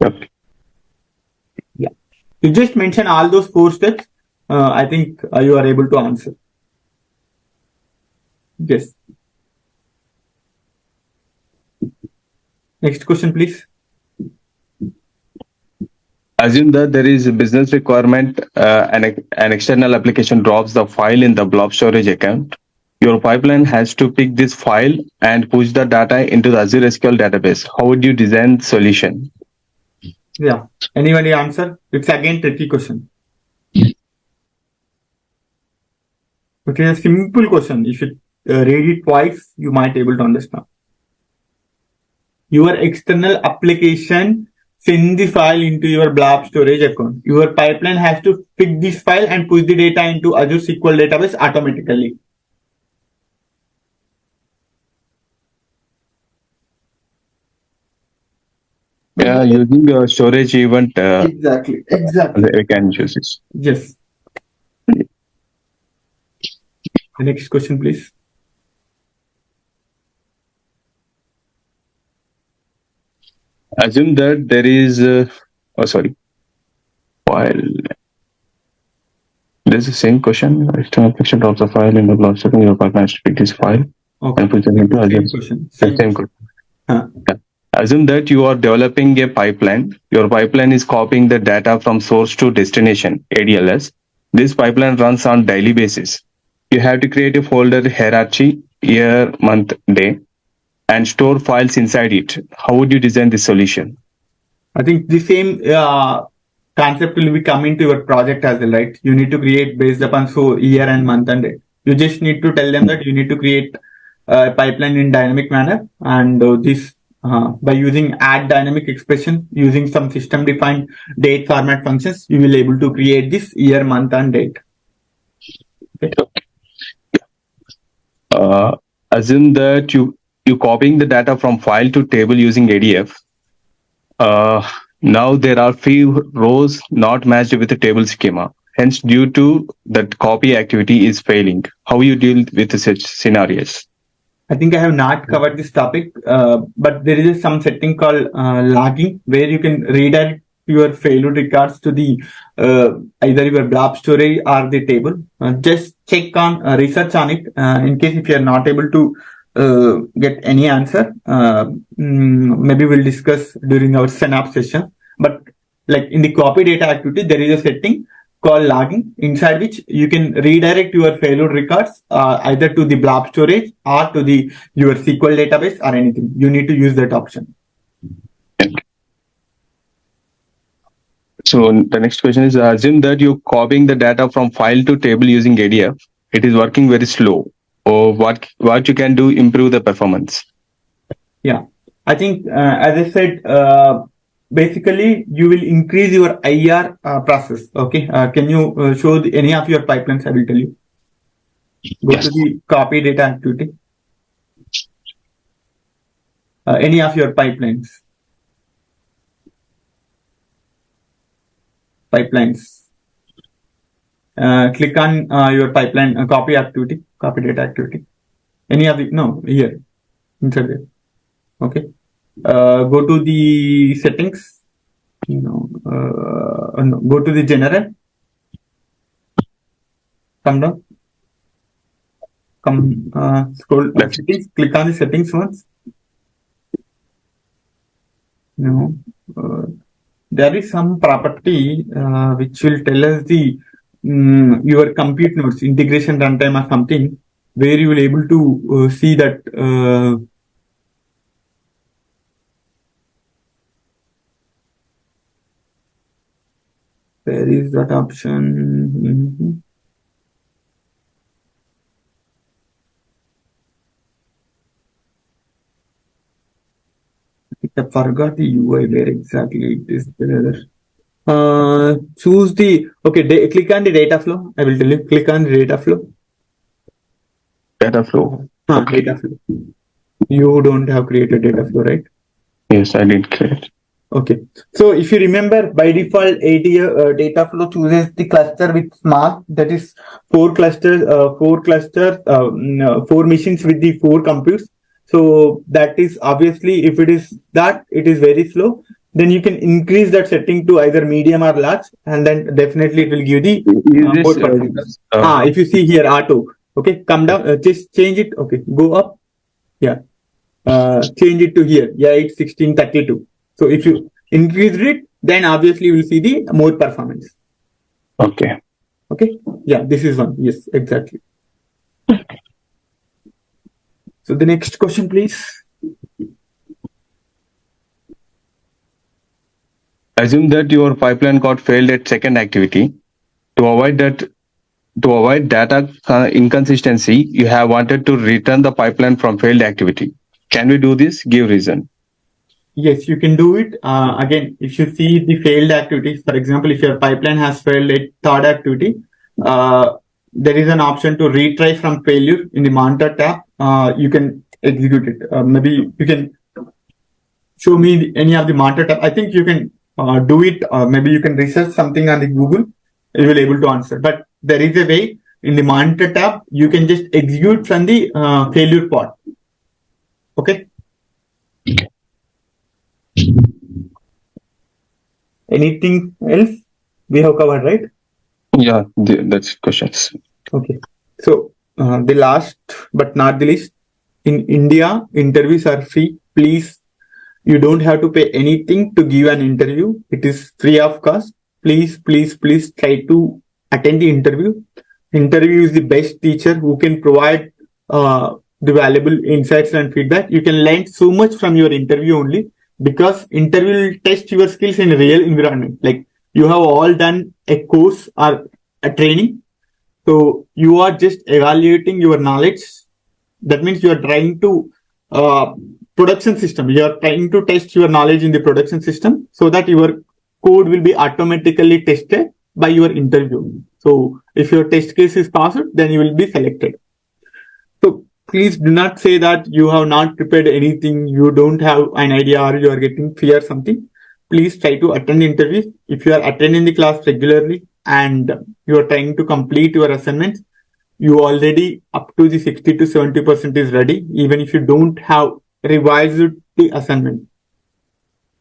Okay. Yeah. You just mention all those 4 steps. I think you are able to answer. Yes. Next question, please. Assume that there is a business requirement, an external application drops the file in the blob storage account. Your pipeline has to pick this file and push the data into the Azure SQL database. How would you design the solution? Yeah. Anybody answer? It's again tricky question. It is a simple question. If you read it twice, you might able to understand. Your external application send the file into your blob storage account. Your pipeline has to pick this file and push the data into Azure SQL database automatically. Yeah, using a storage event. Exactly. We can use it. Yes. The next question, please. Assume that there is file. This is the same question. External application drops the file in the blob storage. Your pipeline has to pick this file and push it into Azure. Same question. Huh. Yeah. Assume that you are developing a pipeline. Your pipeline is copying the data from source to destination, ADLS. This pipeline runs on daily basis. You have to create a folder hierarchy, year, month, day, and store files inside it. How would you design this solution? I think the same concept will be coming to your project as well, right? You need to create based upon year and month and day. You just need to tell them that you need to create a pipeline in dynamic manner, and this by using add dynamic expression using some system defined date format functions, you will able to create this year, month, and date. Okay. Assume that you copying the data from file to table using ADF. Now there are few rows not matched with the table schema. Hence, due to that copy activity is failing. How you deal with such scenarios? I think I have not covered this topic, but there is some setting called logging where you can redirect your failure records to the either your blob storage or the table. Just check on research on it in case if you are not able to get any answer. Maybe we'll discuss during our synapse session. But like in the copy data activity, there is a setting called logging, inside which you can redirect your failure records either to the blob storage or to the your SQL database or anything. You need to use that option. So the next question is, assume that you're copying the data from file to table using ADF. It is working very slow. Or what you can do improve the performance? Yeah, I think as I said, basically you will increase your IR process. Okay, can you show any of your pipelines? I will tell you. Go to the copy data activity. Any of your pipelines. Click on your pipeline copy activity, copy data activity. Any of the here inside there. Okay. Go to the settings. No, go to the general. Come down. Scroll. Settings. Click on the settings once. No. There is some property which will tell us the your compute nodes, integration runtime or something, where you will able to see that where is that option? I forgot the UI where exactly it is there. Choose the click on the data flow. I will tell you. Click on the data flow. Data flow. Okay. Data flow. You don't have created data flow, right? Yes, I did create. Okay. So if you remember, by default, data flow chooses the cluster with small, that is 4 clusters, 4 machines with the 4 computes. So that is obviously, if it is that, it is very slow. Then you can increase that setting to either medium or large, and then definitely it will give the more. If you see here auto, Okay, come down, just change it. Okay, go up. Yeah, change it to here. Yeah, it's 1632. So if you increase it, then obviously you will see the more performance. Okay. Okay, yeah, this is one. Yes, exactly. So the next question, please. Assume that your pipeline got failed at second activity. To avoid data inconsistency, you have wanted to return the pipeline from failed activity. Can we do this? Give reason. Yes, you can do it. Again, if you see the failed activities, for example, if your pipeline has failed at third activity, there is an option to retry from failure in the monitor tab. You can execute it. Maybe you can show me any of the monitor tab. I think you can do it. Maybe you can research something on the Google. You will able to answer. But there is a way in the monitor tab. You can just execute from the failure part. Okay. Anything else we have covered, right? Yeah, that's questions. Okay. So the last but not the least, in India, interviews are free. Please, you don't have to pay anything to give an interview. It is free of cost. Please try to attend the interview. Interview is the best teacher who can provide the valuable insights and feedback. You can learn so much from your interview only, because interview will test your skills in a real environment. Like you have all done a course or a training, so you are just evaluating your knowledge. That means you are trying to production system. You are trying to test your knowledge in the production system so that your code will be automatically tested by your interview. So if your test case is passed, then you will be selected. So please do not say that you have not prepared anything, you don't have an idea, or you are getting fear something. Please try to attend interviews. If you are attending the class regularly and you are trying to complete your assignments, you already up to the 60 to 70% is ready, even if you don't have revised the assignment.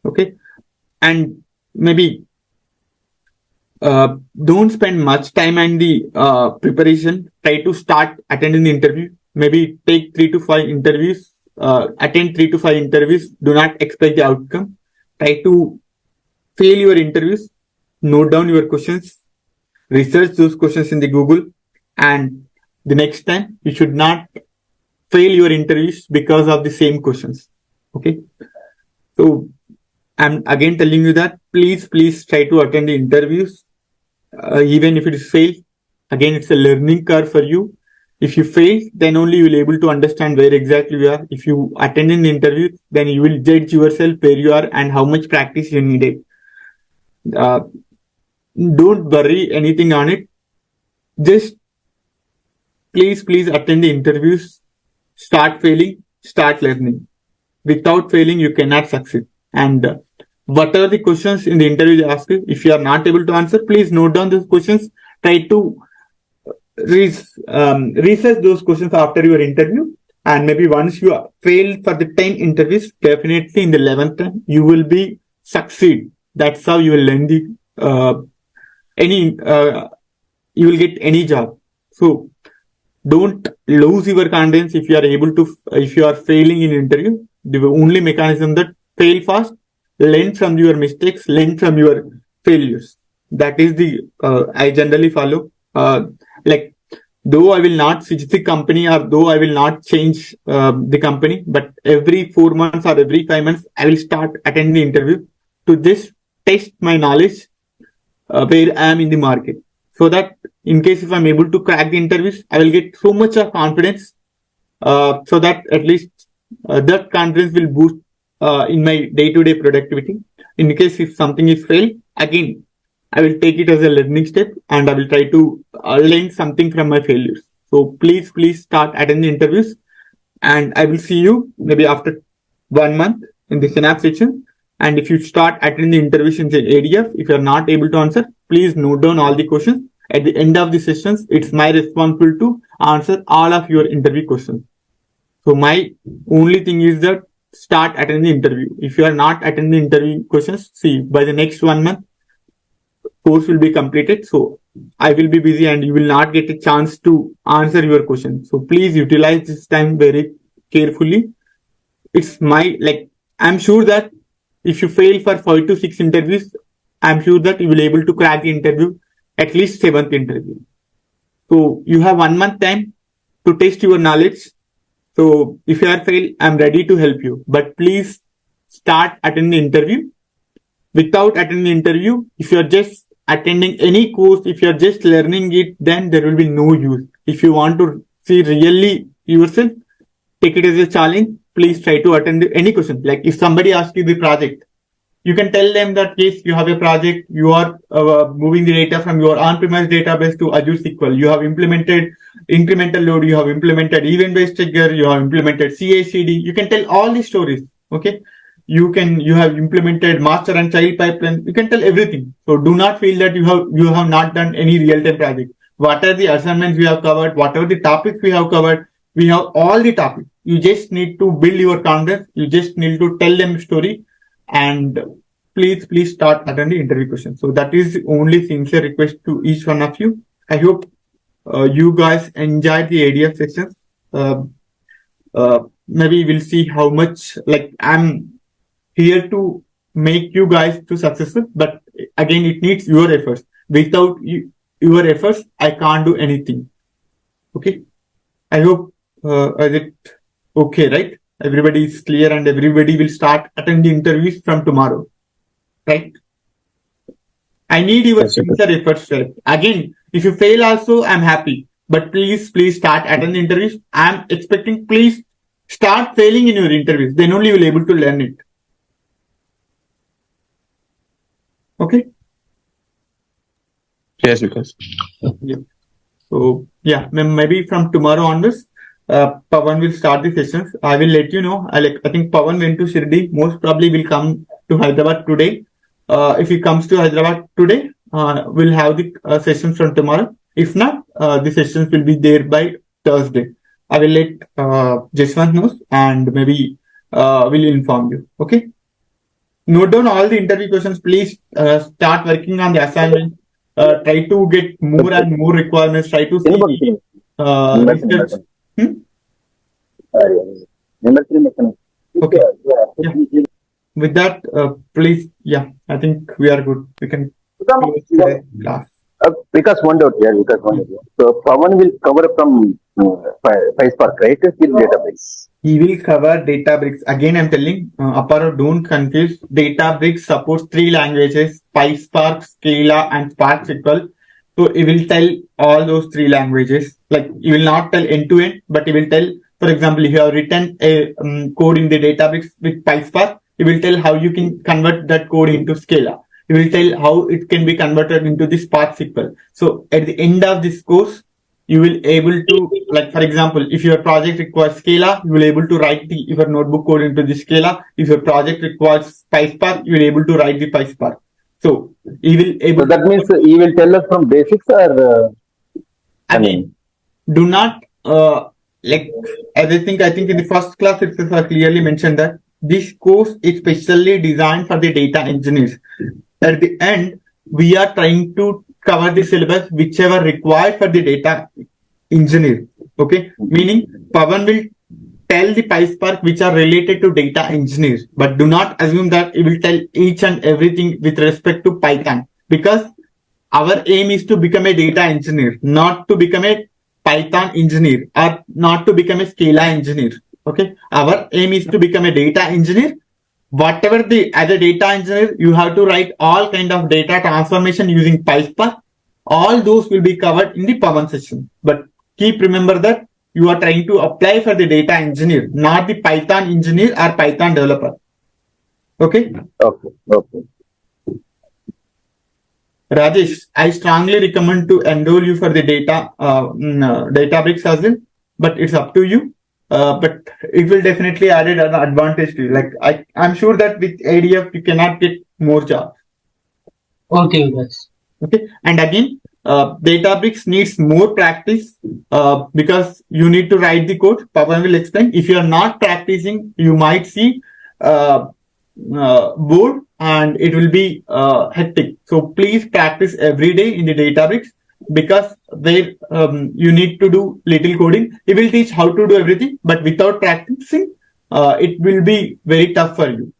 Okay. And maybe don't spend much time on the preparation. Try to start attending the interview. Maybe take 3 to 5 interviews. Attend 3 to 5 interviews. Do not expect the outcome. Try to fail your interviews. Note down your questions. Research those questions in the Google. And the next time, you should not fail your interviews because of the same questions. Okay. So I'm again telling you that please try to attend the interviews. Even if it is fail, again, it's a learning curve for you. If you fail, then only you will able to understand where exactly you are. If you attend an interview, then you will judge yourself where you are and how much practice you needed. Uh, don't worry anything on it. Just please attend the interviews. Start failing, start learning. Without failing, you cannot succeed. And whatever the questions in the interview they ask you, if you are not able to answer, please note down those questions. Try to research those questions after your interview. And maybe once you fail for the 10 interviews, definitely in the 11th time, you will be succeed. That's how you will learn the you will get any job. So don't lose your confidence if you are able to, if you are failing in interview. The only mechanism that fail fast, learn from your mistakes, learn from your failures. That is the I generally follow. Like though I will not switch the company, or though I will not change the company, but every 4 months or every 5 months, I will start attending the interview to just test my knowledge where I am in the market, so that in case if I'm able to crack the interviews, I will get so much of confidence, so that at least that confidence will boost in my day-to-day productivity. In case if something is failed, again, I will take it as a learning step and I will try to learn something from my failures. So please start attending interviews, and I will see you maybe after 1 month in the synapse section. And if you start attending the interviews in the ADF, if you are not able to answer, please note down all the questions. At the end of the sessions, it's my responsibility to answer all of your interview questions. So my only thing is that start attending the interview. If you are not attending the interview questions, see by the next 1 month, course will be completed. So I will be busy and you will not get a chance to answer your question. So please utilize this time very carefully. It's I'm sure that if you fail for 5 to 6 interviews, I'm sure that you will able to crack the interview at least 7th interview. So you have 1 month time to test your knowledge. So if you are failed, I'm ready to help you. But please start attending the interview. Without attending the interview, if you are just attending any course, if you are just learning it, then there will be no use. If you want to see really yourself, take it as a challenge. Please try to attend any question. Like if somebody asks you the project, you can tell them that yes, you have a project, you are moving the data from your on-premise database to Azure SQL. You have implemented incremental load, you have implemented event-based trigger, you have implemented CI/CD. You can tell all these stories. Okay, you have implemented master and child pipeline. You can tell everything. So do not feel that you have not done any real-time project. What are the assignments we have covered? Whatever the topics we have covered, we have all the topics. You just need to build your confidence. You just need to tell them a story, and please start attending interview questions. So that is the only sincere request to each one of you. I hope you guys enjoyed the ADF sessions. Maybe we'll see how much, like, I'm here to make you guys to successful, but again, it needs your efforts. Without your efforts, I can't do anything. Okay, I hope is it okay, right? Everybody is clear and everybody will start attending interviews from tomorrow, right? I need your Yes, sir. sincere efforts, right? Again, if you fail also, I'm happy. But please start attending interviews. I'm expecting, please start failing in your interviews. Then only you will able to learn it. Okay? Yes, because. Yeah. So yeah, maybe from tomorrow onwards, Pawan will start the sessions. I will let you know. I think Pawan went to Shirdi. Most probably will come to Hyderabad today. If he comes to Hyderabad today, we'll have the sessions from tomorrow. If not, the sessions will be there by Thursday. I will let Jaswant know and maybe will inform you. Okay. Note down all the interview questions. Please start working on the assignment. Try to get more and more requirements. Try to see research. Okay. Yeah. With that, please, I think we are good. We can close today's class. Because one doubt here. So Pawan will cover from PySpark, right? With database. He will cover Databricks. Again, I'm telling, Aparo, don't confuse. Databricks supports 3 languages: PySpark, Scala, and Spark SQL. So he will tell all those 3 languages. Like, he will not tell end to end, but he will tell, for example, if you have written a code in the Databricks with PySpark, he will tell how you can convert that code into Scala. He will tell how it can be converted into the Spark SQL. So at the end of this course, you will able to, like, for example, if your project requires Scala, you will able to write your notebook code into the Scala. If your project requires PySpark, you will able to write the PySpark. So he will able. So that means he will tell us from basics, or again, do not like, as I think in the first class itself I clearly mentioned that this course is specially designed for the data engineers. At the end, we are trying to cover the syllabus whichever required for the data engineer. Okay, meaning Pawan will tell the PySpark which are related to data engineers, but do not assume that he will tell each and everything with respect to Python, because our aim is to become a data engineer, not to become a Python engineer or not to become a Scala engineer. Okay, our aim is to become a data engineer. Whatever as a data engineer, you have to write all kind of data transformation using PySpark. All those will be covered in the Pawan session. But keep remember that you are trying to apply for the data engineer, not the Python engineer or Python developer. Okay? Okay. Rajesh, I strongly recommend to enroll you for the Databricks as well, but it's up to you. But it will definitely add an advantage to you. Like, I'm sure that with ADF you cannot get more jobs. Okay, guys. Okay, and again, Databricks needs more practice because you need to write the code. Pawan will explain. If you are not practicing, you might see bored and it will be hectic. So please practice every day in the Databricks. because there you need to do little coding. He will teach how to do everything, but without practicing, it will be very tough for you.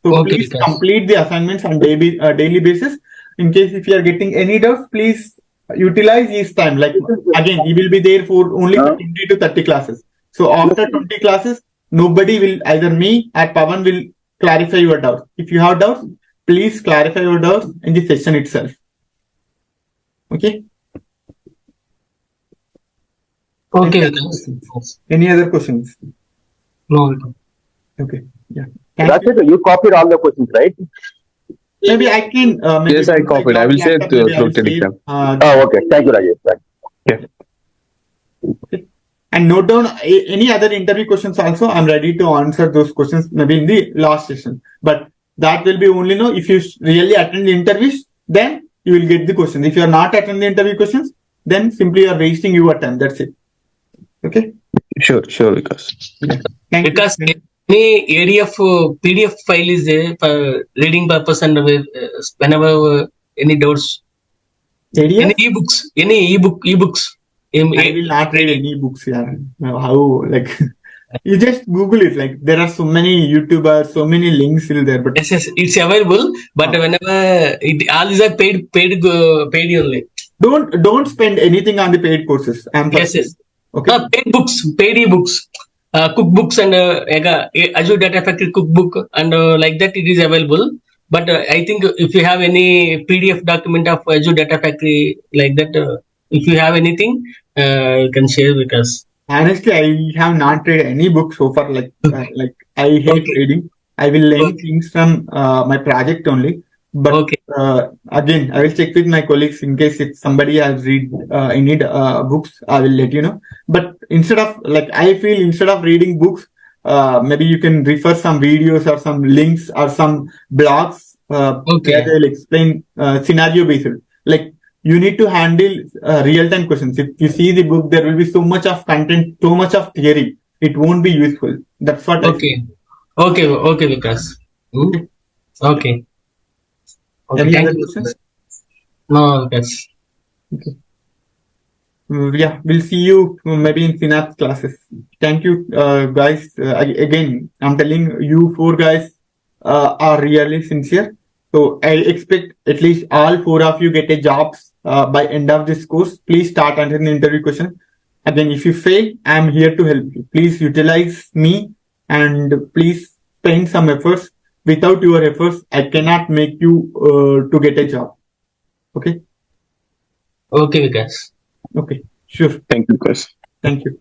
So Okay, please Vikas. complete the assignments on daily basis. In case if you are getting any doubts, please utilize his time. Like again, he will be there for only for 20 to 30 classes. So after 20 classes, nobody will, either me or Pavan will clarify your doubts. If you have doubts, please clarify your doubts in the session itself. Okay. Okay, Any other Vikas. questions? Any other questions? No, Vikas. Okay. Yeah. That's it. You copied all the questions, right? Maybe I can. Maybe Yes, I once copied. I got will the share answer, maybe I through will share. Telegram. Oh, okay. Thank you, Rajesh. Right. Yeah. Okay. And note down any other interview questions also. I'm ready to answer those questions maybe in the last session. But that will be only if you really attend the interviews, then you will get the questions. If you are not attending the interview questions, then simply you are wasting your time. That's it. Okay. Sure, Vikas. Yeah. Thank Because you. any ADF PDF file is there for reading purpose and whenever any doubts, any ADF? ebooks. I will not read any books. Yeah. How like you just Google it. Like there are so many YouTubers, so many links still there. But Yes, it's available. But whenever all these are paid only. don't spend anything on the paid courses. I'm Yes, first. yes. Okay. Paid ebooks, cookbooks, and Azure Data Factory cookbook, and like that it is available. But I think if you have any PDF document of Azure Data Factory like that, if you have anything, you can share with us. Honestly, I have not read any book so far. Like I hate Okay. reading. I will learn Okay. things from my project only. But Okay. again, I will check with my colleagues in case if somebody has read any books. I will let you know. But instead of I feel instead of reading books, maybe you can refer some videos or some links or some blogs where Okay. they will explain scenario based. Like you need to handle real-time questions. If you see the book, there will be so much of content, so much of theory. It won't be useful. That's what I feel. Okay. Okay. Okay, Vikas. Okay. Okay. Okay. Any Thank other you. questions? No, Vikas. Okay. Yeah, we'll see you maybe in Synapse classes. Thank you, guys. Again, I'm telling you, four guys are really sincere. So I expect at least all four of you get a jobs by end of this course. Please start answering the interview question. Again, if you fail, I'm here to help you. Please utilize me and please spend some efforts. Without your efforts, I cannot make you to get a job. Okay. Okay, Vikas. Okay. Sure. Thank you, Vikas. Thank you.